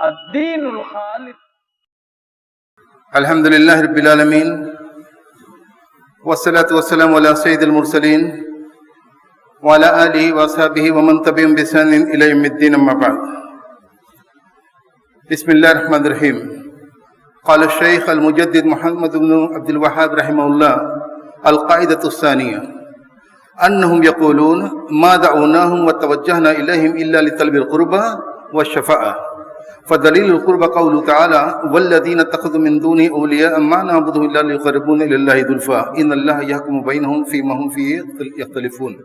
الدین الخالص. الحمد للہ رب العالمین والصلاة والسلام علی سید المرسلین وعلی آلہ وصحبہ ومن تبعہم بإحسان الی یوم الدین اما بعد. بسم اللہ الرحمن الرحیم. قال الشیخ المجدد محمد بن عبد الوهاب رحمہ اللہ القاعدة الثانیہ انہم یقولون ما دعوناہم وتوجہنا الیہم الا لطلب القربى والشفاعة. فدلیل القربى قوله تعالی والذین اتخذوا من دونه اولیاء ما نعبدهم الا ليقربونا الى الله زلفى ان الله يحكم بينهم فيما هم فيه يختلفون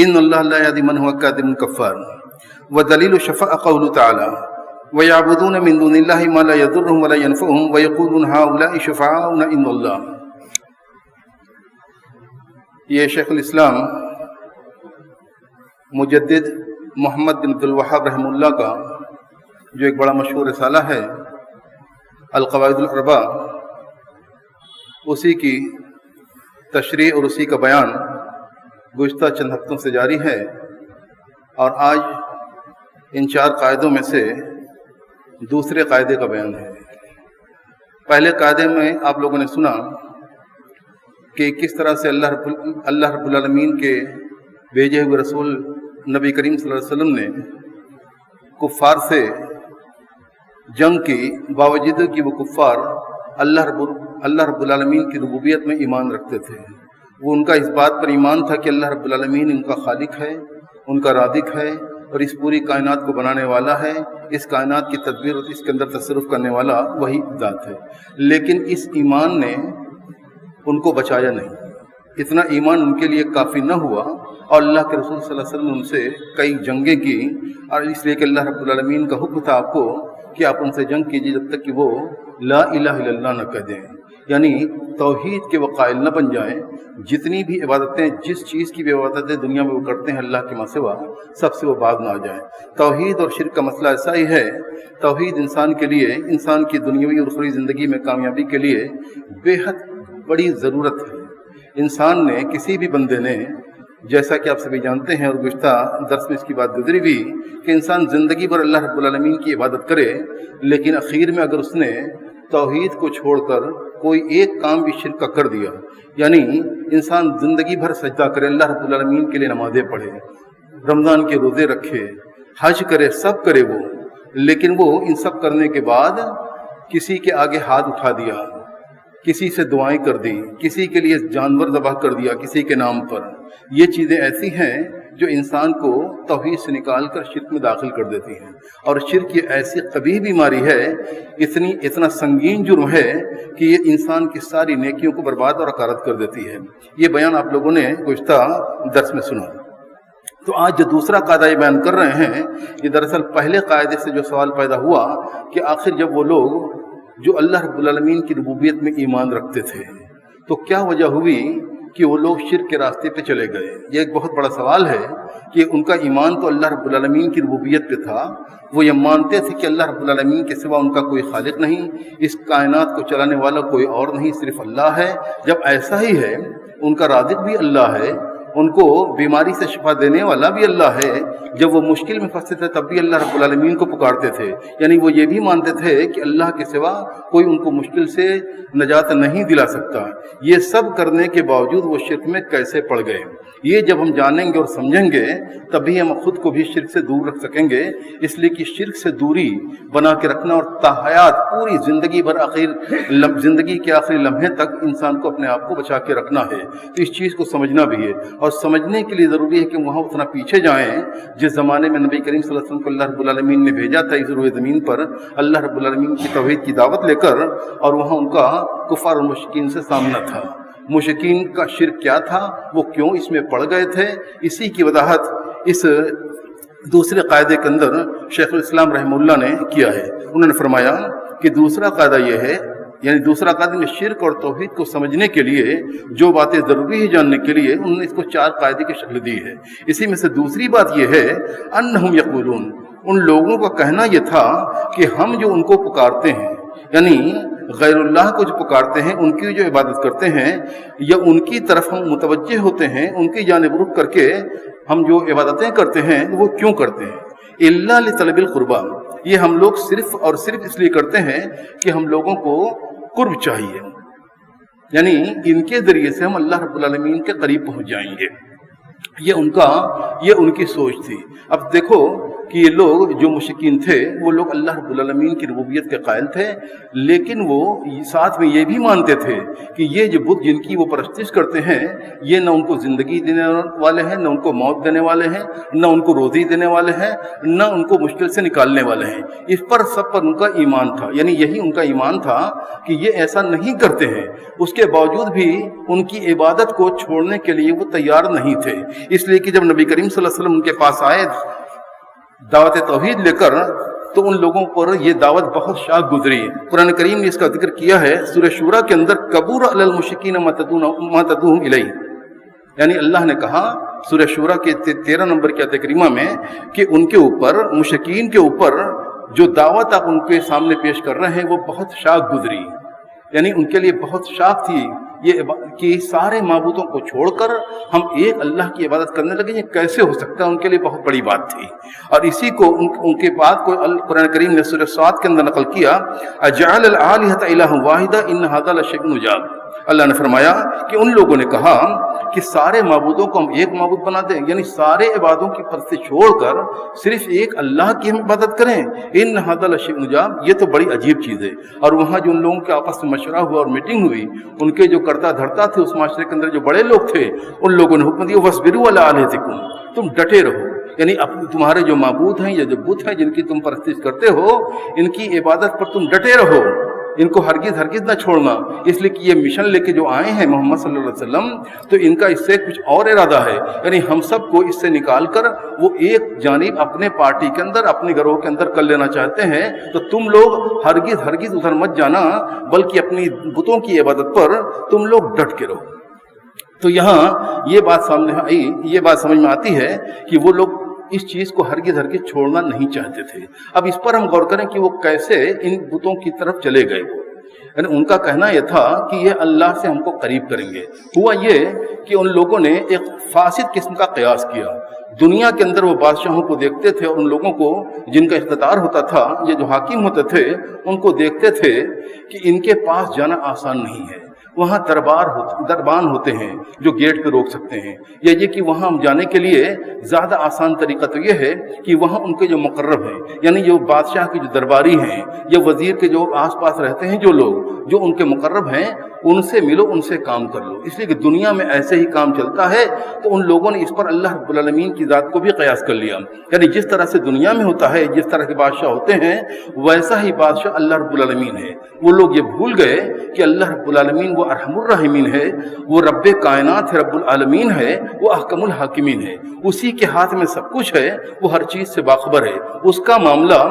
ان الله لا يهدي من هو كاذب كفار. ودلیل الشفاعة قوله تعالی ويعبدون من دون الله ما لا يضرهم ولا ينفعهم ويقولون هؤلاء شفعاؤنا عند الله. یہ شیخ الاسلام مجدد محمد بن عبد الوهاب رحمہ اللہ کا جو ایک بڑا مشہور رسالہ ہے القواعد الاربع، اسی کی تشریح اور اسی کا بیان گزشتہ چند ہفتوں سے جاری ہے، اور آج ان 4 قاعدوں میں سے دوسرے قاعدے کا بیان ہے. پہلے قاعدے میں آپ لوگوں نے سنا کہ کس طرح سے اللہ رب العالمین کے بھیجے ہوئے رسول نبی کریم صلی اللہ علیہ وسلم نے کفار سے جنگ کی، باوجود کہ وہ کفار اللہ رب العالمین کی ربوبیت میں ایمان رکھتے تھے. وہ ان کا اس بات پر ایمان تھا کہ اللہ رب العالمین ان کا خالق ہے، ان کا رازق ہے، اور اس پوری کائنات کو بنانے والا ہے، اس کائنات کی تدبیر اور اس کے اندر تصرف کرنے والا وہی ذات ہے. لیکن اس ایمان نے ان کو بچایا نہیں. اتنا ایمان ان کے لیے کافی نہ ہوا، اور اللہ کے رسول صلی اللہ علیہ وسلم نے ان سے کئی جنگیں کی، اور اس لیے کہ اللہ رب العالمین کا حکم تھا آپ کو کہ آپ ان سے جنگ کیجیے جب تک کہ وہ لا الہ الا اللہ نہ کہہ دیں، یعنی توحید کے وہ قائل نہ بن جائیں. جتنی بھی عبادتیں، جس چیز کی بھی عبادتیں دنیا میں وہ کرتے ہیں اللہ کے سوا، سب سے وہ باز نہ آ جائیں. توحید اور شرک کا مسئلہ ایسا ہی ہے. توحید انسان کے لیے، انسان کی دنیاوی اور اخروی زندگی میں کامیابی کے لیے بے حد بڑی ضرورت ہے. انسان نے، کسی بھی بندے نے، جیسا کہ آپ سبھی جانتے ہیں اور گزشتہ درس میں اس کی بات گزری بھی، کہ انسان زندگی بھر اللہ رب العالمین کی عبادت کرے، لیکن اخیر میں اگر اس نے توحید کو چھوڑ کر کوئی ایک کام بھی شرک کا کر دیا، یعنی انسان زندگی بھر سجدہ کرے، اللہ رب العالمین کے لیے نمازیں پڑھے، رمضان کے روزے رکھے، حج کرے، سب کرے وہ، لیکن وہ ان سب کرنے کے بعد کسی کے آگے ہاتھ اٹھا دیا، کسی سے دعائیں کر دی، کسی کے لیے جانور ذبح کر دیا کسی کے نام پر، یہ چیزیں ایسی ہیں جو انسان کو توحید سے نکال کر شرک میں داخل کر دیتی ہیں. اور شرک یہ ایسی قبیح بیماری ہے، اتنا سنگین جرم ہے کہ یہ انسان کی ساری نیکیوں کو برباد اور اکارت کر دیتی ہے. یہ بیان آپ لوگوں نے گزشتہ درس میں سنا. تو آج جو دوسرا قاعدہ یہ بیان کر رہے ہیں، یہ دراصل پہلے قاعدے سے جو سوال پیدا ہوا کہ آخر جب وہ لوگ جو اللہ رب العالمین کی ربوبیت میں ایمان رکھتے تھے تو کیا وجہ ہوئی کہ وہ لوگ شرک کے راستے پہ چلے گئے؟ یہ ایک بہت بڑا سوال ہے کہ ان کا ایمان تو اللہ رب العالمین کی ربوبیت پہ تھا، وہ یہ مانتے تھے کہ اللہ رب العالمین کے سوا ان کا کوئی خالق نہیں، اس کائنات کو چلانے والا کوئی اور نہیں، صرف اللہ ہے. جب ایسا ہی ہے، ان کا رازق بھی اللہ ہے، ان کو بیماری سے شفا دینے والا بھی اللہ ہے، جب وہ مشکل میں پھنستے تھے تب بھی اللہ رب العالمین کو پکارتے تھے، یعنی وہ یہ بھی مانتے تھے کہ اللہ کے سوا کوئی ان کو مشکل سے نجات نہیں دلا سکتا. یہ سب کرنے کے باوجود وہ شرک میں کیسے پڑ گئے؟ یہ جب ہم جانیں گے اور سمجھیں گے تبھی ہم خود کو بھی شرک سے دور رکھ سکیں گے. اس لیے کہ شرک سے دوری بنا کے رکھنا اور تاحیات پوری زندگی بھر زندگی کے آخری لمحے تک انسان کو اپنے آپ کو بچا کے رکھنا ہے. تو اس چیز کو سمجھنا بھی ہے، اور سمجھنے کے لیے ضروری ہے کہ وہاں اتنا پیچھے جائیں جس زمانے میں نبی کریم صلی اللہ علیہ وسلم کو اللہ رب العالمین نے بھیجا تھا اس روئے زمین پر اللہ رب العالمین کی توحید کی دعوت لے کر، اور وہاں ان کا کفار اور مشرکین سے سامنا تھا. مشرکین کا شرک کیا تھا، وہ کیوں اس میں پڑ گئے تھے، اسی کی وضاحت اس دوسرے قاعدے کے اندر شیخ الاسلام رحمہ اللہ نے کیا ہے. انہوں نے فرمایا کہ دوسرا قاعدہ یہ ہے، یعنی دوسرا قاعدہ میں شرک اور توحید کو سمجھنے کے لیے جو باتیں ضروری ہے جاننے کے لیے، انہوں نے اس کو 4 قاعدے کی شکل دی ہے. اسی میں سے دوسری بات یہ ہے انہم یقولون، ان لوگوں کا کہنا یہ تھا کہ ہم جو ان کو پکارتے ہیں، یعنی غیر اللہ کو جو پکارتے ہیں، ان کی جو عبادت کرتے ہیں، یا ان کی طرف ہم متوجہ ہوتے ہیں، ان کی جانب رخ کر کے ہم جو عبادتیں کرتے ہیں وہ کیوں کرتے ہیں؟ الا لطلب القربہ، یہ ہم لوگ صرف اور صرف اس لیے کرتے ہیں کہ ہم لوگوں کو قرب چاہیے، یعنی ان کے ذریعے سے ہم اللہ رب العالمین کے قریب پہنچ جائیں گے۔ یہ ان کی سوچ تھی۔ اب دیکھو کہ یہ لوگ جو مشرکین تھے وہ لوگ اللہ رب العالمین کی ربوبیت کے قائل تھے، لیکن وہ ساتھ میں یہ بھی مانتے تھے کہ یہ جو بت جن کی وہ پرستش کرتے ہیں یہ نہ ان کو زندگی دینے والے ہیں، نہ ان کو موت دینے والے ہیں، نہ ان کو روزی دینے والے ہیں، نہ ان کو مشکل سے نکالنے والے ہیں۔ اس پر سب پر ان کا ایمان تھا، یعنی یہی ان کا ایمان تھا کہ یہ ایسا نہیں کرتے ہیں۔ اس کے باوجود بھی ان کی عبادت کو چھوڑنے کے لیے وہ تیار نہیں تھے، اس لیے کہ جب نبی کریم صلی اللہ علیہ وسلم ان کے پاس آئے دعوت توحید لے کر تو ان لوگوں پر یہ دعوت بہت شاق گزری۔ قرآن کریم نے اس کا ذکر کیا ہے سورہ شورى کے اندر، کبور علی المشرکین ما تدعوہم الیہ، یعنی اللہ نے کہا سورہ شورى کے 13 نمبر کی آیت کریمہ میں کہ ان کے اوپر، مشرکین کے اوپر جو دعوت آپ ان کے سامنے پیش کر رہے ہیں وہ بہت شاق گزری، یعنی ان کے لیے بہت شاق تھی یہ کہ سارے معبودوں کو چھوڑ کر ہم ایک اللہ کی عبادت کرنے لگے، یہ کیسے ہو سکتا ہے؟ ان کے لیے بہت بڑی بات تھی۔ اور اسی کو ان کے بعد کو قرآن کریم نے سورہ صاد کے اندر نقل کیا، اجعل الآلہۃ الہا واحدا ان ھذا لشیء عجاب۔ اللہ نے فرمایا کہ ان لوگوں نے کہا کہ سارے معبودوں کو ہم ایک معبود بنا دیں، یعنی سارے عبادوں کی پرست چھوڑ کر صرف ایک اللہ کی ہم عبادت کریں، ان ھذا لشیء عجاب، یہ تو بڑی عجیب چیز ہے۔ اور وہاں جو ان لوگوں کے آپس میں مشورہ ہوا اور میٹنگ ہوئی، ان کے جو کرتا دھرتا تھے اس معاشرے کے اندر جو بڑے لوگ تھے، ان لوگوں نے حکم دیا وَاصْبِرُوا عَلَىٰ آلِهَتِكُمْ، تم ڈٹے رہو، یعنی تمہارے جو معبود ہیں یا جو بت ہیں جن کی تم پرستش کرتے ہو، ان کی عبادت پر تم ڈٹے رہو، ان کو ہرگز نہ چھوڑنا۔ اس لیے کہ یہ مشن لے کے جو آئے ہیں محمد صلی اللہ علیہ وسلم، تو ان کا اس سے کچھ اور ارادہ ہے، یعنی ہم سب کو اس سے نکال کر وہ ایک جانب اپنے پارٹی کے اندر، اپنے گروہ کے اندر کر لینا چاہتے ہیں۔ تو تم لوگ ہرگز ادھر مت جانا، بلکہ اپنی بتوں کی عبادت پر تم لوگ ڈٹ کے رہو۔ تو یہاں یہ بات سامنے آئی، یہ بات سمجھ میں آتی ہے کہ وہ لوگ اس چیز کو ہرگز چھوڑنا نہیں چاہتے تھے۔ اب اس پر ہم غور کریں کہ وہ کیسے ان بتوں کی طرف چلے گئے، یعنی ان کا کہنا یہ تھا کہ یہ اللہ سے ہم کو قریب کریں گے۔ ہوا یہ کہ ان لوگوں نے ایک فاسد قسم کا قیاس کیا۔ دنیا کے اندر وہ بادشاہوں کو دیکھتے تھے اور ان لوگوں کو جن کا اقتدار ہوتا تھا، یہ جو حاکم ہوتے تھے، ان کو دیکھتے تھے کہ ان کے پاس جانا آسان نہیں ہے۔ وہاں دربان ہوتے ہیں جو گیٹ پہ روک سکتے ہیں، یا یہ کہ وہاں جانے کے لیے زیادہ آسان طریقہ تو یہ ہے کہ وہاں ان کے جو مقرب ہیں، یعنی جو بادشاہ کے جو درباری ہیں یا وزیر کے جو آس پاس رہتے ہیں جو لوگ جو ان کے مقرب ہیں، ان سے ملو، ان سے کام کر لو۔ اس لیے کہ دنیا میں ایسے ہی کام چلتا ہے، تو ان لوگوں نے اس پر اللہ رب العالمین کی ذات کو بھی قیاس کر لیا، یعنی جس طرح سے دنیا میں ہوتا ہے، جس طرح کے بادشاہ ہوتے ہیں، ویسا ہی بادشاہ اللہ رب العالمین ہے۔ وہ لوگ یہ بھول گئے کہ اللہ رب العالمین وہ ارحم الراحمین ہے، وہ رب کائنات ہے، رب العالمین ہے، وہ احکم الحاکمین ہے، اسی کے ہاتھ میں سب کچھ ہے، وہ ہر چیز سے باخبر ہے۔ اس کا معاملہ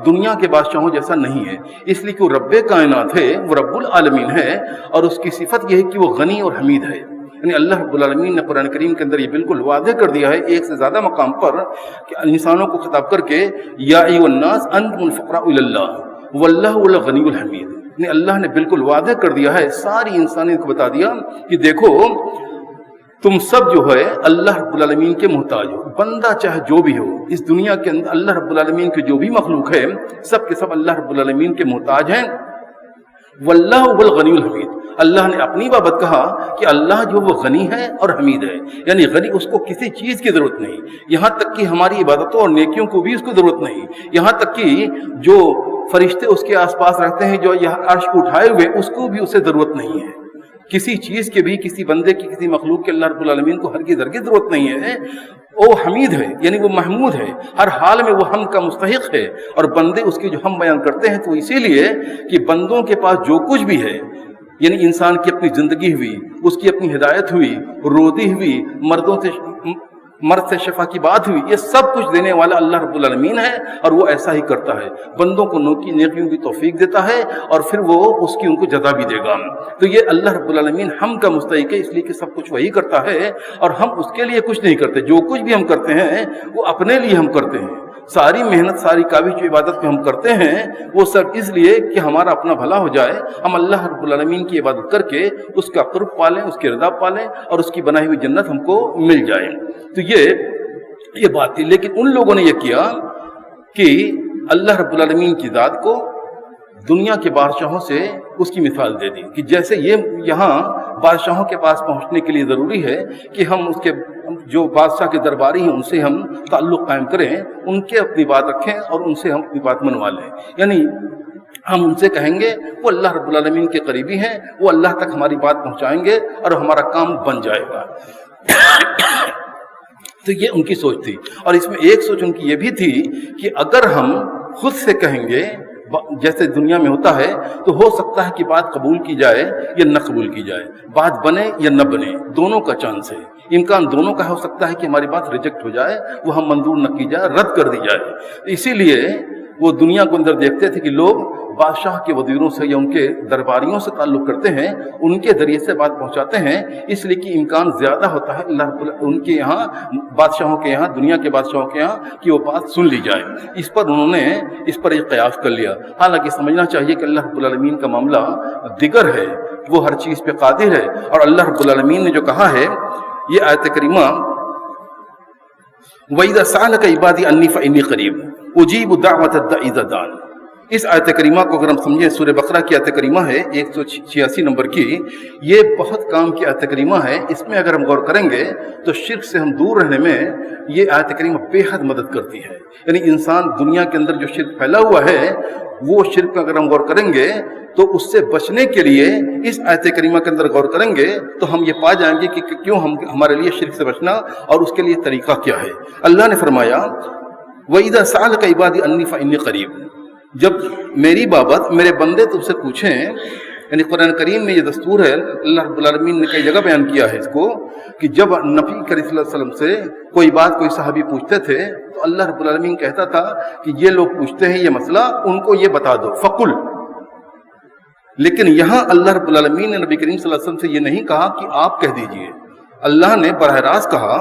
دنیا کے بادشاہوں جیسا نہیں ہے، اس لیے کہ وہ رب کائنات ہے، وہ رب العالمین ہے، اور اس کی صفت یہ ہے کہ وہ غنی اور حمید ہے۔ یعنی اللہ رب العالمین نے قرآن کریم کے اندر یہ بالکل واضح کر دیا ہے ایک سے زیادہ مقام پر کہ انسانوں کو خطاب کر کے، یا ایھا الناس انتم الفقراء الی اللہ واللہ هو الغنی الحمید۔ یعنی اللہ نے بالکل واضح کر دیا ہے، ساری انسانیت کو بتا دیا کہ دیکھو تم سب جو ہے اللہ رب العالمین کے محتاج ہو، بندہ چاہے جو بھی ہو اس دنیا کے اندر، اللہ رب العالمین کی جو بھی مخلوق ہے سب کے سب اللہ رب العالمین کے محتاج ہیں۔ واللہ هو الغنی الحمید، اللہ نے اپنی بابت کہا کہ اللہ جو وہ غنی ہے اور حمید ہے، یعنی غنی، اس کو کسی چیز کی ضرورت نہیں، یہاں تک کہ ہماری عبادتوں اور نیکیوں کو بھی اس کو ضرورت نہیں، یہاں تک کہ جو فرشتے اس کے آس پاس رہتے ہیں، جو یہ عرش کو اٹھائے ہوئے، اس کو بھی اسے ضرورت نہیں ہے۔ کسی چیز کے بھی، کسی بندے کی، کسی مخلوق کے اللہ رب العالمین کو ہرگز ضرورت نہیں ہے۔ وہ حمید ہے، یعنی وہ محمود ہے، ہر حال میں وہ حمد کا مستحق ہے، اور بندے اس کی جو ہم بیان کرتے ہیں تو اسی لیے کہ بندوں کے پاس جو کچھ بھی ہے، یعنی انسان کی اپنی زندگی ہوئی، اس کی اپنی ہدایت ہوئی، روزی ہوئی، مرد سے شفا کی بات ہوئی، یہ سب کچھ دینے والا اللہ رب العالمین ہے، اور وہ ایسا ہی کرتا ہے، بندوں کو نیکیوں کی توفیق دیتا ہے، اور پھر وہ اس کی ان کو جزا بھی دے گا۔ تو یہ اللہ رب العالمین ہم کا مستحق ہے، اس لیے کہ سب کچھ وہی کرتا ہے، اور ہم اس کے لیے کچھ نہیں کرتے۔ جو کچھ بھی ہم کرتے ہیں وہ اپنے لیے ہم کرتے ہیں، ساری محنت، ساری کاوش جو عبادت میں ہم کرتے ہیں وہ سب اس لیے کہ ہمارا اپنا بھلا ہو جائے، ہم اللہ رب العالمین کی عبادت کر کے اس کا قرب پالیں، اس کی رضا پالیں، اور اس کی بنائی ہوئی جنت ہم کو مل جائے۔ تو یہ بات تھی، لیکن ان لوگوں نے یہ کیا کہ اللہ رب العالمین کی ذات کو دنیا کے بادشاہوں سے اس کی مثال دے دی کہ جیسے یہ یہاں بادشاہوں کے پاس پہنچنے کے لیے ضروری ہے کہ ہم اس کے جو بادشاہ کے درباری ہیں ان سے ہم تعلق قائم کریں، ان کے اپنی بات رکھیں اور ان سے ہم اپنی بات منوا لیں، یعنی ہم ان سے کہیں گے، وہ اللہ رب العالمین کے قریبی ہیں، وہ اللہ تک ہماری بات پہنچائیں گے اور ہمارا کام بن جائے گا۔ تو یہ ان کی سوچ تھی، اور اس میں ایک سوچ ان کی یہ بھی تھی کہ اگر ہم خود سے کہیں گے جیسے دنیا میں ہوتا ہے تو ہو سکتا ہے کہ بات قبول کی جائے یا نہ قبول کی جائے، بات بنے یا نہ بنے، دونوں کا چانس ہے، امکان دونوں کا ہو سکتا ہے کہ ہماری بات ریجیکٹ ہو جائے، وہ ہم منظور نہ کی جائے، رد کر دی جائے۔ اسی لیے وہ دنیا کو اندر دیکھتے تھے کہ لوگ بادشاہ کے وزیروں سے یا ان کے درباریوں سے تعلق کرتے ہیں، ان کے ذریعے سے بات پہنچاتے ہیں، اس لیے کہ امکان زیادہ ہوتا ہے ان کے یہاں بادشاہوں کے یہاں، دنیا کے بادشاہوں کے یہاں، کہ وہ بات سن لی جائے۔ اس پر انہوں نے اس پر ایک قیاس کر لیا۔ حالانکہ سمجھنا چاہیے کہ اللہ رب العالمین کا معاملہ دیگر ہے، وہ ہر چیز پہ قادر ہے، اور اللہ رب العالمین نے جو کہا ہے، یہ آیت کریمہ وَإِذَا سَأَلَكَ عِبَادِي عَنِّي فَإِنِّي قَرِيبٌ أُجِيبُ دَعْوَةَ الدَّاعِ إِذَا دَعَانِ۔ اس آیت کریمہ کو اگر ہم سمجھیں، سورہ بقرہ کی آیت کریمہ ہے 186 نمبر کی، یہ بہت کام کی آیت کریمہ ہے۔ اس میں اگر ہم غور کریں گے تو شرک سے ہم دور رہنے میں یہ آیت کریمہ بے حد مدد کرتی ہے۔ یعنی انسان دنیا کے اندر جو شرک پھیلا ہوا ہے، وہ شرک اگر ہم غور کریں گے تو اس سے بچنے کے لیے اس آیت کریمہ کے اندر غور کریں گے تو ہم یہ پا جائیں گے کہ کیوں ہمارے لیے شرک سے بچنا اور اس کے لیے طریقہ کیا ہے۔ اللہ نے فرمایا وَإِذَا سَأَلَكَ عِبَادِي عَنِّي فَإِنِّي قَرِيبٌ، جب میری بابت میرے بندے تم سے پوچھیں، یعنی قرآن کریم میں یہ دستور ہے، اللہ رب العالمین نے کئی جگہ بیان کیا ہے اس کو، کہ جب نبی کریم صلی اللہ علیہ وسلم سے کوئی بات کوئی صحابی پوچھتے تھے تو اللہ رب العالمین کہتا تھا کہ یہ لوگ پوچھتے ہیں یہ مسئلہ، ان کو یہ بتا دو، فقل۔ لیکن یہاں اللہ رب العالمین نے نبی کریم صلی اللہ علیہ وسلم سے یہ نہیں کہا کہ آپ کہہ دیجئے، اللہ نے براہ راست کہا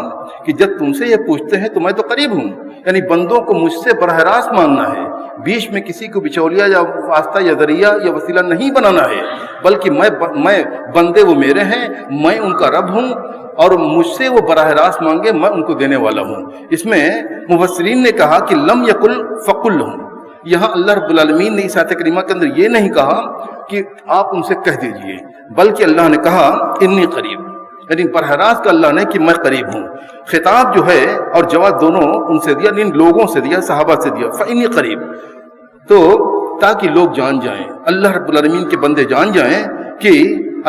کہ جب تم سے یہ پوچھتے ہیں تو میں تو قریب ہوں، یعنی بندوں کو مجھ سے براہ راست مانگنا ہے، بیچ میں کسی کو بچولیا یا واسطہ یا ذریعہ یا وسیلہ نہیں بنانا ہے، بلکہ میں بندے وہ میرے ہیں، میں ان کا رب ہوں، اور مجھ سے وہ براہ راست مانگے میں ان کو دینے والا ہوں۔ اس میں مفسرین نے کہا کہ لم یقل فقل لہم، یہاں اللہ رب العالمین نے اس آیت کریمہ کے اندر یہ نہیں کہا کہ آپ ان سے کہہ دیجئے، بلکہ اللہ نے کہا انی قریب، یعنی براہ راست اللہ نے کہ میں قریب ہوں۔ خطاب جو ہے اور جواب دونوں ان سے دیا، ان لوگوں سے دیا، صحابہ سے دیا، فإنی قریب، تو تاکہ لوگ جان جائیں، اللہ رب العالمین کے بندے جان جائیں کہ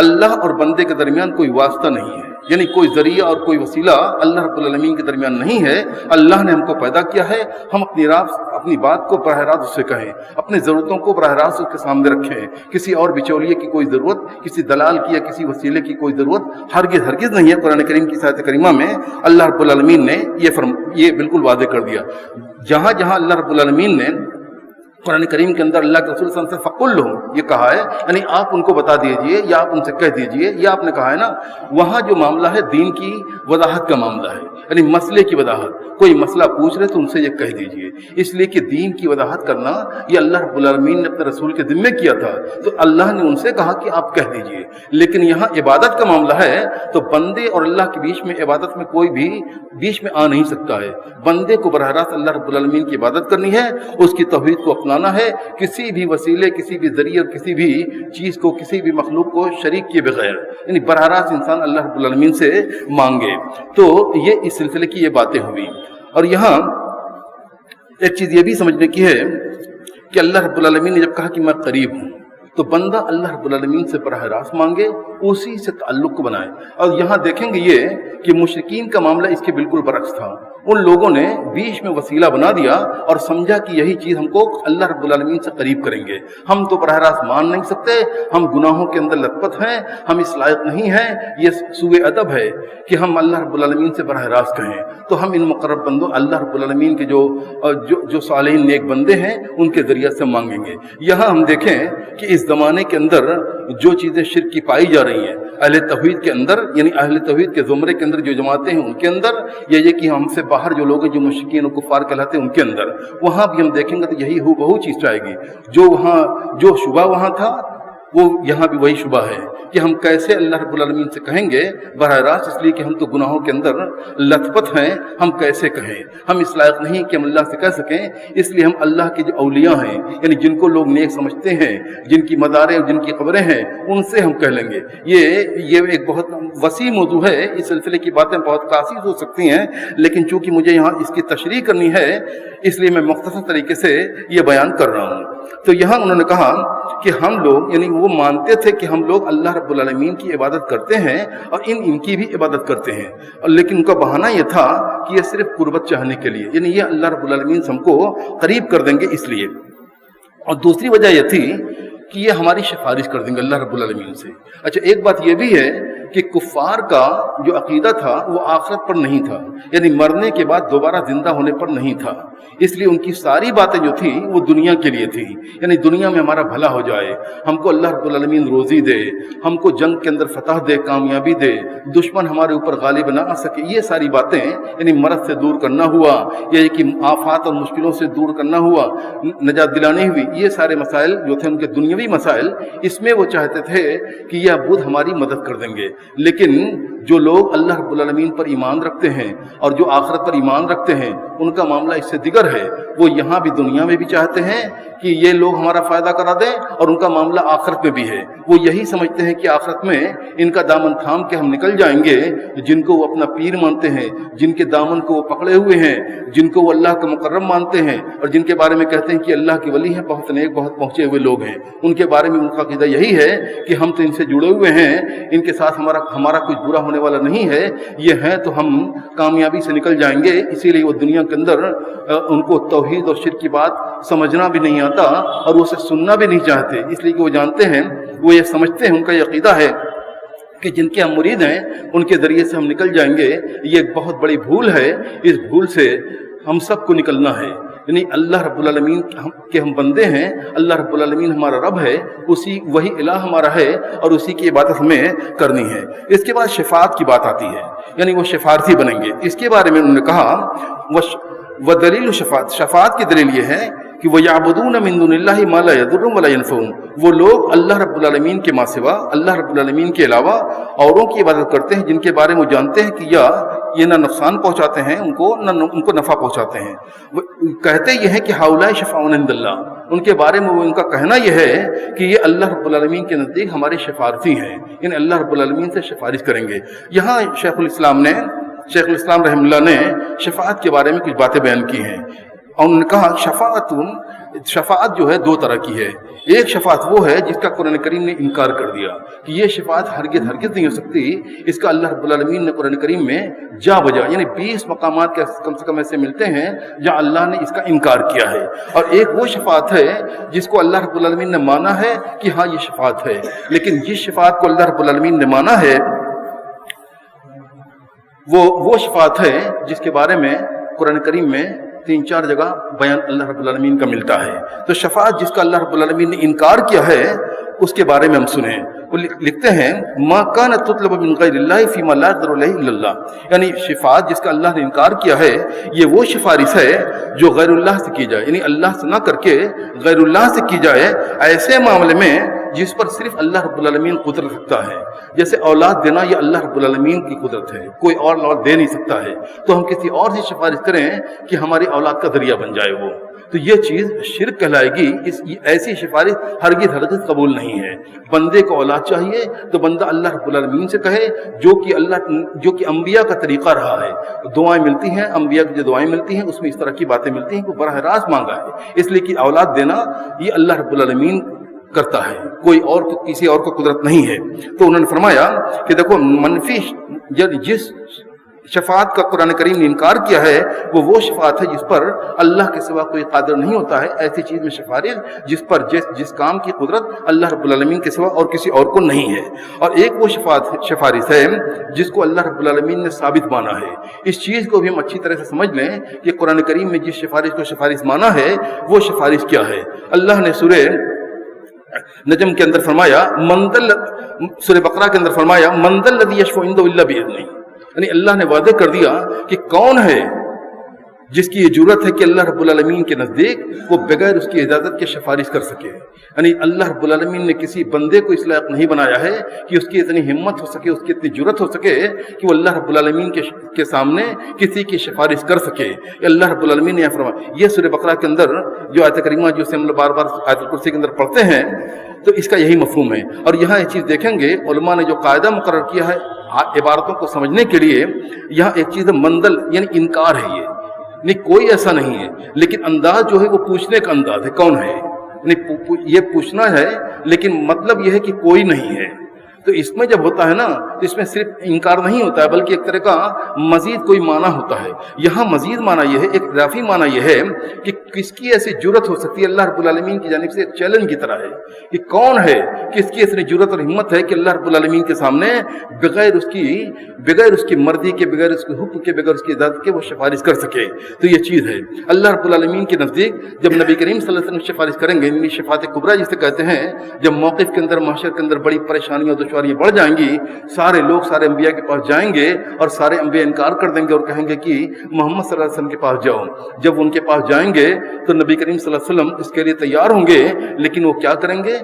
اللہ اور بندے کے درمیان کوئی واسطہ نہیں ہے، یعنی کوئی ذریعہ اور کوئی وسیلہ اللہ رب العالمین کے درمیان نہیں ہے۔ اللہ نے ہم کو پیدا کیا ہے، ہم اپنی بات کو براہ راست اس سے کہیں، اپنی ضرورتوں کو براہ راست اس کے سامنے رکھیں، کسی اور بچولیے کی کوئی ضرورت، کسی دلال کی یا کسی وسیلے کی کوئی ضرورت ہرگز نہیں ہے۔ قرآن کریم کی آیت کریمہ میں اللہ رب العالمین نے یہ بالکل واضح کر دیا۔ جہاں جہاں اللہ رب العالمین نے قرآن کریم کے اندر اللہ کے رسول صلی اللہ علیہ وسلم سے فقل لہم یہ کہا ہے، یعنی آپ ان کو بتا دیجئے یا آپ ان سے کہہ دیجئے، یا آپ نے کہا ہے نا، وہاں جو معاملہ ہے دین کی وضاحت کا معاملہ ہے، یعنی مسئلے کی وضاحت، کوئی مسئلہ پوچھ رہے تو ان سے یہ کہہ دیجئے، اس لیے کہ دین کی وضاحت کرنا یہ اللہ رب العالمین نے اپنے رسول کے ذمے کیا تھا، تو اللہ نے ان سے کہا کہ آپ کہہ دیجئے۔ لیکن یہاں عبادت کا معاملہ ہے تو بندے اور اللہ کے بیچ میں عبادت میں کوئی بھی بیچ میں آ نہیں سکتا ہے، بندے کو براہ راست اللہ رب العالمین کی عبادت کرنی ہے، اس کی توحید کو اپنانا ہے، کسی بھی وسیلے، کسی بھی ذریعے اور کسی بھی چیز کو، کسی بھی مخلوق کو شریک کیے بغیر، یعنی براہ راست انسان اللہ رب العالمین سے مانگے۔ تو یہ اس سلسلے کی یہ باتیں ہوئی۔ اور یہاں ایک چیز یہ بھی سمجھنے کی ہے کہ اللہ رب العالمین نے جب کہا کہ میں قریب ہوں تو بندہ اللہ رب العالمین سے براہ راست مانگے، اسی سے تعلق کو بنائے۔ اور یہاں دیکھیں گے یہ کہ مشرکین کا معاملہ اس کے بالکل برعکس تھا، ان لوگوں نے بیچ میں وسیلہ بنا دیا اور سمجھا کہ یہی چیز ہم کو اللہ رب العالمین سے قریب کریں گے، ہم تو براہ راست مان نہیں سکتے، ہم گناہوں کے اندر لت پت ہیں، ہم اس لائق نہیں ہیں، یہ سوء ادب ہے کہ ہم اللہ رب العالمین سے براہ راست کہیں، تو ہم ان مقرب بندوں اللہ رب العالمین کے جو صالحین نیک بندے ہیں ان کے ذریعے سے مانگیں گے۔ یہاں ہم دیکھیں کہ اس زمانے کے اندر جو چیزیں شرک کی پائی جا رہی ہیں اہل توحید کے اندر، یعنی اہل توحید کے زمرے کے اندر جو جماعتیں ہیں ان کے اندر، یا یہ کہ ہم سے باہر جو لوگ ہیں جو مشرکین و کفار کہلاتے ہیں ان کے اندر، وہاں بھی ہم دیکھیں گے تو یہی بہو چیز آئے گی، جو شبہ وہاں تھا وہ یہاں بھی وہی شبہ ہے کہ ہم کیسے اللہ رب العالمین سے کہیں گے براہ راست، اس لیے کہ ہم تو گناہوں کے اندر لت پت ہیں، ہم کیسے کہیں، ہم اس لائق نہیں کہ ہم اللہ سے کہہ سکیں، اس لیے ہم اللہ کے جو اولیاء ہیں یعنی جن کو لوگ نیک سمجھتے ہیں، جن کی مزاریں اور جن کی قبریں ہیں، ان سے ہم کہہ لیں گے۔ یہ ایک بہت وسیع موضوع ہے، اس سلسلے کی باتیں بہت قاصر ہو سکتی ہیں، لیکن چونکہ مجھے یہاں اس کی تشریح کرنی ہے اس لیے میں مختصر طریقے سے یہ بیان کر رہا ہوں۔ تو یہاں انہوں نے کہا کہ ہم لوگ یعنی وہ مانتے تھے کہ ہم لوگ اللہ رب العالمین کی عبادت کرتے ہیں اور ان کی بھی عبادت کرتے ہیں، اور لیکن ان کا بہانہ یہ تھا کہ یہ صرف قربت چاہنے کے لیے، یعنی یہ اللہ رب العالمین سے ہم کو قریب کر دیں گے اس لیے، اور دوسری وجہ یہ تھی کہ یہ ہماری سفارش کر دیں گے اللہ رب العالمین سے۔ اچھا، ایک بات یہ بھی ہے کہ کفار کا جو عقیدہ تھا وہ آخرت پر نہیں تھا، یعنی مرنے کے بعد دوبارہ زندہ ہونے پر نہیں تھا، اس لیے ان کی ساری باتیں جو تھیں وہ دنیا کے لیے تھی، یعنی دنیا میں ہمارا بھلا ہو جائے، ہم کو اللہ رب العالمین روزی دے، ہم کو جنگ کے اندر فتح دے، کامیابی دے، دشمن ہمارے اوپر غالب نہ آ سکے، یہ ساری باتیں یعنی مرض سے دور کرنا ہوا، یہ کہ آفات اور مشکلوں سے دور کرنا ہوا، نجات دلانی ہوئی، یہ سارے مسائل جو تھے ان کے دنیاوی مسائل، اس میں وہ چاہتے تھے کہ یہ بدھ ہماری مدد کر دیں گے۔ لیکن جو لوگ اللہ رب العالمین پر ایمان رکھتے ہیں اور جو آخرت پر ایمان رکھتے ہیں، ان کا معاملہ اس سے دیگر ہے، وہ یہاں بھی دنیا میں بھی چاہتے ہیں کہ یہ لوگ ہمارا فائدہ کرا دیں، اور ان کا معاملہ آخرت میں بھی ہے، وہ یہی سمجھتے ہیں کہ آخرت میں ان کا دامن تھام کے ہم نکل جائیں گے، جن کو وہ اپنا پیر مانتے ہیں، جن کے دامن کو وہ پکڑے ہوئے ہیں، جن کو وہ اللہ کا مقرب مانتے ہیں، اور جن کے بارے میں کہتے ہیں کہ اللہ کے ولی ہیں، بہت نیک، بہت پہنچے ہوئے لوگ ہیں، ان کے بارے میں ان کا عقیدہ یہی ہے کہ ہم تو ان سے جڑے ہوئے ہیں، ان کے ساتھ ہمارا کچھ برا ہونے والا نہیں ہے، یہ ہے تو ہم کامیابی سے نکل جائیں گے۔ اسی لیے وہ دنیا کے اندر ان کو توحید اور شرک کی بات سمجھنا بھی نہیں آتا اور وہ اسے سننا بھی نہیں چاہتے، اس لیے کہ وہ جانتے ہیں، وہ یہ سمجھتے ہیں، ان کا یہ عقیدہ ہے کہ جن کے ہم مرید ہیں ان کے ذریعے سے ہم نکل جائیں گے۔ یہ ایک بہت بڑی بھول ہے، اس بھول سے ہم سب کو نکلنا ہے، یعنی اللہ رب العالمین کے ہم بندے ہیں، اللہ رب العالمین ہمارا رب ہے، وہی الہ ہمارا ہے، اور اسی کی عبادت ہمیں کرنی ہے۔ اس کے بعد شفاعت کی بات آتی ہے، یعنی وہ شفاعتی بنیں گے۔ اس کے بارے میں انہوں نے کہا وَدَلِيلُ شفاعت کی دلیل یہ ہے کہ وَيَعْبُدُونَ مِن دُونِ اللَّهِ مَا لَا يَضُرُّهُمْ وَلَا يَنفَعُهُمْ، وہ لوگ اللہ رب العالمین کے ماں سوا، اللہ رب العالمین کے علاوہ اوروں کی عبادت کرتے ہیں جن کے بارے میں وہ جانتے ہیں کہ یہ نہ نقصان پہنچاتے ہیں ان کو، نہ ان کو نفع پہنچاتے ہیں۔ وہ کہتے یہ ہیں کہ ہؤلاء شفاعون عند اللہ، ان کے بارے میں ان کا کہنا یہ ہے کہ یہ اللہ رب العالمین کے نزدیک ہمارے شفارتی ہیں، یعنی اللہ رب العالمین سے سفارش کریں گے۔ یہاں شیخ الاسلام رحمہ اللہ نے شفاعت کے بارے میں کچھ باتیں بیان کی ہیں، اور انہوں نے کہا شفاعت جو ہے دو طرح کی ہے۔ ایک شفاعت وہ ہے جس کا قرآن کریم نے انکار کر دیا کہ یہ شفاعت ہرگز نہیں ہو سکتی، اس کا اللہ رب العالمین نے قرآن کریم میں جا بجا، یعنی 20 مقامات کے کم سے کم ایسے ملتے ہیں جہاں اللہ نے اس کا انکار کیا ہے۔ اور ایک وہ شفاعت ہے جس کو اللہ رب العالمین نے مانا ہے کہ ہاں یہ شفاعت ہے، لیکن جس شفاعت کو اللہ رب العالمین نے مانا ہے وہ شفاعت ہے جس کے بارے میں قرآن کریم میں 3-4 جگہ بیان اللہ رب العالمین کا ملتا ہے۔ تو شفاعت جس کا اللہ رب العالمین نے انکار کیا ہے اس کے بارے میں ہم سنیں۔ وہ لکھتے ہیں ما کان تطلب من غیر اللہ فیما لا یقدر علیہ الا اللہ، یعنی شفاعت جس کا اللہ نے انکار کیا ہے یہ وہ سفارش ہے جو غیر اللہ سے کی جائے، یعنی اللہ سے نہ کر کے غیر اللہ سے کی جائے ایسے معاملے میں جس پر صرف اللہ رب العالمین قدرت رکھتا ہے، جیسے اولاد دینا یہ اللہ رب العالمین کی قدرت ہے، کوئی اور اولاد دے نہیں سکتا ہے، تو ہم کسی اور سے سفارش کریں کہ ہماری اولاد کا ذریعہ بن جائے وہ، تو یہ چیز شرک کہلائے گی۔ ایسی سفارش ہرگز قبول نہیں ہے۔ بندے کو اولاد چاہیے تو بندہ اللہ رب العالمین سے کہے، جو کہ انبیاء کا طریقہ رہا ہے۔ دعائیں ملتی ہیں، انبیاء کی جو دعائیں ملتی ہیں اس میں اس طرح کی باتیں ملتی ہیں کہ براہ راست مانگا ہے، اس لیے کہ اولاد دینا یہ اللہ رب العالمین کرتا ہے، کوئی اور کسی اور کو قدرت نہیں ہے۔ تو انہوں نے فرمایا کہ دیکھو منفی جس شفاعت کا قرآن کریم نے انکار کیا ہے وہ شفاعت ہے جس پر اللہ کے سوا کوئی قادر نہیں ہوتا ہے، ایسی چیز میں سفارش جس پر جس کام کی قدرت اللہ رب العالمین کے سوا اور کسی اور کو نہیں ہے۔ اور ایک وہ سفارش ہے جس کو اللہ رب العالمین نے ثابت مانا ہے۔ اس چیز کو بھی ہم اچھی طرح سے سمجھ لیں کہ قرآن کریم میں جس سفارش کو سفارش مانا ہے وہ سفارش کیا ہے۔ اللہ نے سورہ نجم کے اندر فرمایا سورہ بقرہ کے اندر فرمایا من ذا الذی یشفع عنده الا باذنہ، یعنی اللہ نے وعدے کر دیا کہ کون ہے جس کی یہ جرت ہے کہ اللہ رب العالمین کے نزدیک وہ بغیر اس کی اجازت کے سفارش کر سکے. یعنی اللہ رب العالمین نے کسی بندے کو اس لائق نہیں بنایا ہے کہ اس کی اتنی ہمت ہو سکے, اس کی اتنی جرت ہو سکے کہ وہ اللہ رب العالمین کے سامنے کسی کی سفارش کر سکے. اللہ رب العالمین نے فرمایا, یہ سورہ بقرہ کے اندر جو آیت کریمہ جو سے ہم لوگ بار بار آیت الکرسی کے اندر پڑھتے ہیں, تو اس کا یہی مفہوم ہے. اور یہاں یہ چیز دیکھیں گے, علماء نے جو قاعدہ مقرر کیا ہے عبارتوں کو سمجھنے کے لیے, یہاں ایک چیز مندل یعنی انکار ہے. یہ نہیں, کوئی ایسا نہیں ہے, لیکن انداز جو ہے وہ پوچھنے کا انداز ہے. کون ہے, یہ پوچھنا ہے, لیکن مطلب یہ ہے کہ کوئی نہیں ہے. تو اس میں جب ہوتا ہے نا, تو اس میں صرف انکار نہیں ہوتا ہے بلکہ ایک طرح کا مزید کوئی معنی ہوتا ہے. یہاں مزید معنی یہ ہے, ایک اضافی معنی یہ ہے کہ کس کی ایسی جرت ہو سکتی ہے, اللہ رب العالمین کی جانب سے ایک چیلنج کی طرح ہے کہ کون ہے, کس کی ایسی جرت اور ہمت ہے کہ اللہ رب العالمین کے سامنے بغیر اس کی مرضی کے, بغیر اس کے حکم کے, بغیر اس کی اجازت کے وہ سفارش کر سکے. تو یہ چیز ہے اللہ رب العالمین کے نزدیک. جب نبی کریم صلی اللہ علیہ وسلم سفارش کریں گے, یعنی شفاعت کبریٰ جسے کہتے ہیں, جب موقف کے اندر محشر کے اندر بڑی پریشانیاں دشواریاں بڑھ جائیں گی, سارے لوگ سارے انبیاء کے پاس جائیں گے اور سارے انبیاء انکار کر دیں گے اور کہیں گے کہ محمد صلی اللہ علیہ وسلم کے پاس جاؤ. جب ان کے پاس جائیں گے تو نبی کریم صلی اللہ علیہ وسلم اس کے لیے تیار ہوں گے, لیکن وہ کیا کریں گے,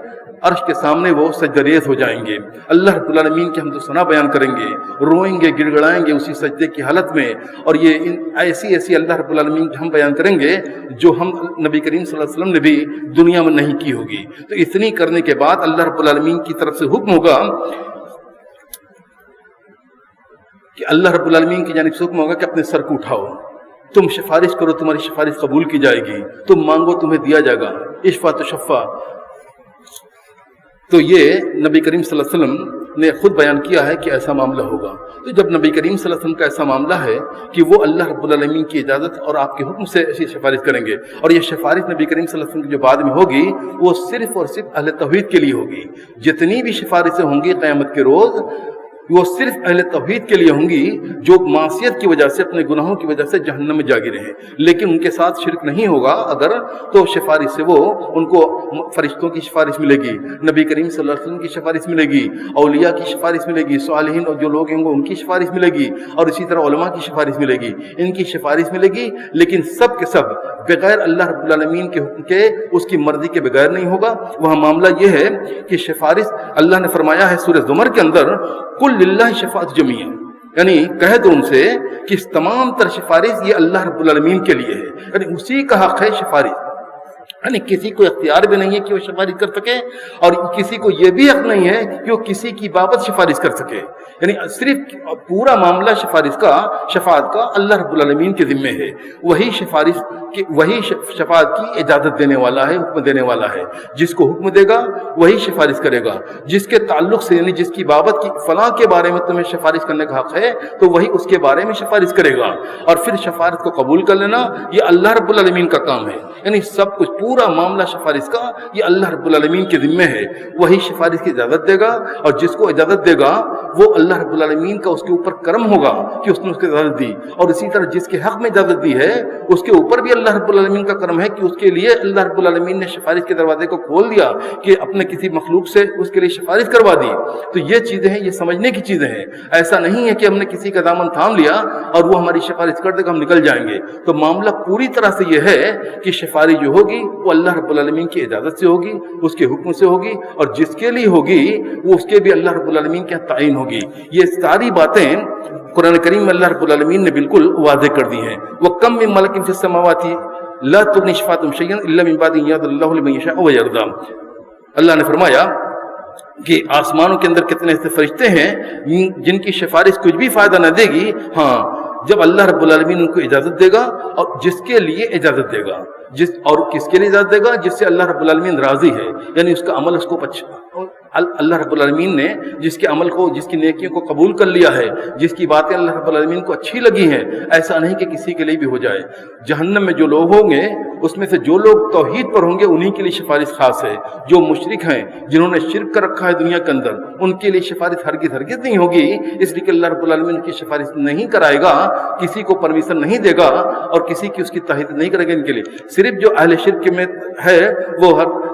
عرش کے سامنے وہ سجدریز ہو جائیں گے, اللہ رب العالمین کی حمد و ثنا بیان کریں گے, روئیں گے, گڑ گڑائیں گے اسی سجدے کی حالت میں. اور یہ ایسی اللہ رب العالمین کی ہم بیان کریں گے جو ہم نبی کریم صلی اللہ علیہ وسلم نے بھی دنیا میں نہیں کی ہوگی. تو اتنی کرنے کے بعد اللہ رب العالمین کی طرف سے حکم ہوگا کہ اللہ رب العالمین کی جانب سے حکم ہوگا کہ اپنے سر کو اٹھاؤ, تم سفارش کرو, تمہاری سفارش قبول کی جائے گی, تم مانگو تمہیں دیا جائے گا, اشفا تشفا. تو یہ نبی کریم صلی اللہ علیہ وسلم نے خود بیان کیا ہے کہ ایسا معاملہ ہوگا. تو جب نبی کریم صلی اللہ علیہ وسلم کا ایسا معاملہ ہے کہ وہ اللہ رب العالمین کی اجازت اور آپ کے حکم سے ایسی سفارش کریں گے, اور یہ سفارش نبی کریم صلی اللہ علیہ وسلم کی جو بعد میں ہوگی وہ صرف اور صرف اہل توحید کے لیے ہوگی. جتنی بھی سفارشیں ہوں گی قیامت کے روز وہ صرف اہل توحید کے لیے ہوں گی جو معصیت کی وجہ سے, اپنے گناہوں کی وجہ سے جہنم میں جا گرے ہیں. لیکن ان کے ساتھ شرک نہیں ہوگا اگر, تو سفارش سے وہ ان کو فرشتوں کی سفارش ملے گی, نبی کریم صلی اللہ علیہ وسلم کی سفارش ملے گی, اولیاء کی سفارش ملے گی, صالحین اور جو لوگ ہیں وہ ان کی سفارش ملے گی, اور اسی طرح علماء کی سفارش ملے گی, ان کی سفارش ملے گی. لیکن سب کے سب بغیر اللہ رب العالمین کے حکم کے, اس کی مرضی کے بغیر نہیں ہوگا. وہاں معاملہ یہ ہے کہ سفارش اللہ نے فرمایا ہے سورہ زمر کے اندر, کل للہ شفاعت جمیع, یعنی کہہ دو ان سے کہ اس تمام تر سفارش یہ اللہ رب العالمین کے لیے ہے, یعنی اسی کا حق ہے سفارش. یعنی کسی کو اختیار بھی نہیں ہے کہ وہ سفارش کر سکے, اور کسی کو یہ بھی حق نہیں ہے کہ وہ کسی کی بابت سفارش کر سکے. یعنی صرف پورا معاملہ شفاعت کا اللہ رب العالمین کے ذمے ہے. وہی شفاعت کی اجازت دینے والا ہے, حکم دینے والا ہے. جس کو حکم دے گا وہی سفارش کرے گا. جس کے تعلق سے, یعنی جس کی بابت کی فلاں کے بارے میں تمہیں سفارش کرنے کا حق ہے, تو وہی اس کے بارے میں سفارش کرے گا. اور پھر سفارش کو قبول کر لینا یہ اللہ رب العالمین کا کام ہے. یعنی سب کچھ پورا معاملہ سفارش کا یہ اللہ رب العالمین کے ذمے ہے. وہی سفارش کی اجازت دے گا, اور جس کو اجازت دے گا وہ اللہ رب العالمین کا اس کے اوپر کرم ہوگا کہ اس نے اس کو اجازت دی. اور اسی طرح جس کے حق میں اجازت دی ہے اس کے اوپر بھی اللہ رب العالمین کا کرم ہے کہ اس کے لیے اللہ رب العالمین نے سفارش کے دروازے کو کھول دیا کہ اپنے کسی مخلوق سے اس کے لیے سفارش کروا دی. تو یہ چیزیں ہیں, یہ سمجھنے کی چیزیں ہیں. ایسا نہیں ہے کہ ہم نے کسی کا دامن تھام لیا اور وہ ہماری سفارش کر دے گا, ہم نکل جائیں گے. تو معاملہ پوری طرح سے یہ ہے کہ سفارش جو ہوگی وہ اللہ رب العالمین کی اجازت سے ہوگی, اس کے حکم سے ہوگی, اور جس کے لیے ہوگی وہ اس کے بھی اللہ رب العالمین کے تعین ہوگی. یہ ساری باتیں قرآن کریم میں اللہ رب العالمین نے بالکل واضح کر دی ہیں. وَكَمْ مِن مَلَكٍ فِي السَّمَاوَاتِ لَا تُغْنِي شَفَاعَتُهُمْ شَيْئًا إِلَّا مِن بَعْدِ أَن يَأْذَنَ اللَّهُ لِمَن يَشَاءُ وَيَرْضَىٰ. اللہ نے فرمایا کہ آسمانوں کے اندر کتنے ایسے فرشتے ہیں جن کی سفارش کچھ بھی فائدہ نہ دے گی, ہاں جب اللہ رب العالمین ان کو اجازت دے گا, اور جس کے لیے اجازت دے گا, اور کس کے لیے اجازت دے گا, جس سے اللہ رب العالمین راضی ہے, یعنی اس کا عمل اس کو اللہ رب العالمین نے جس کے عمل کو, جس کی نیکیوں کو قبول کر لیا ہے, جس کی باتیں اللہ رب العالمین کو اچھی لگی ہیں. ایسا نہیں کہ کسی کے لیے بھی ہو جائے. جہنم میں جو لوگ ہوں گے اس میں سے جو لوگ توحید پر ہوں گے انہی کے لیے سفارش خاص ہے. جو مشرک ہیں, جنہوں نے شرک کر رکھا ہے دنیا کے اندر, ان کے لیے سفارش ہرگز نہیں ہوگی. اس لیے کہ اللہ رب العالمین کی سفارش نہیں کرائے گا, کسی کو پرمیشن نہیں دے گا, اور کسی کی اس کی تائید نہیں کرے گا. ان کے لیے صرف جو اہل شرک میں ہے وہ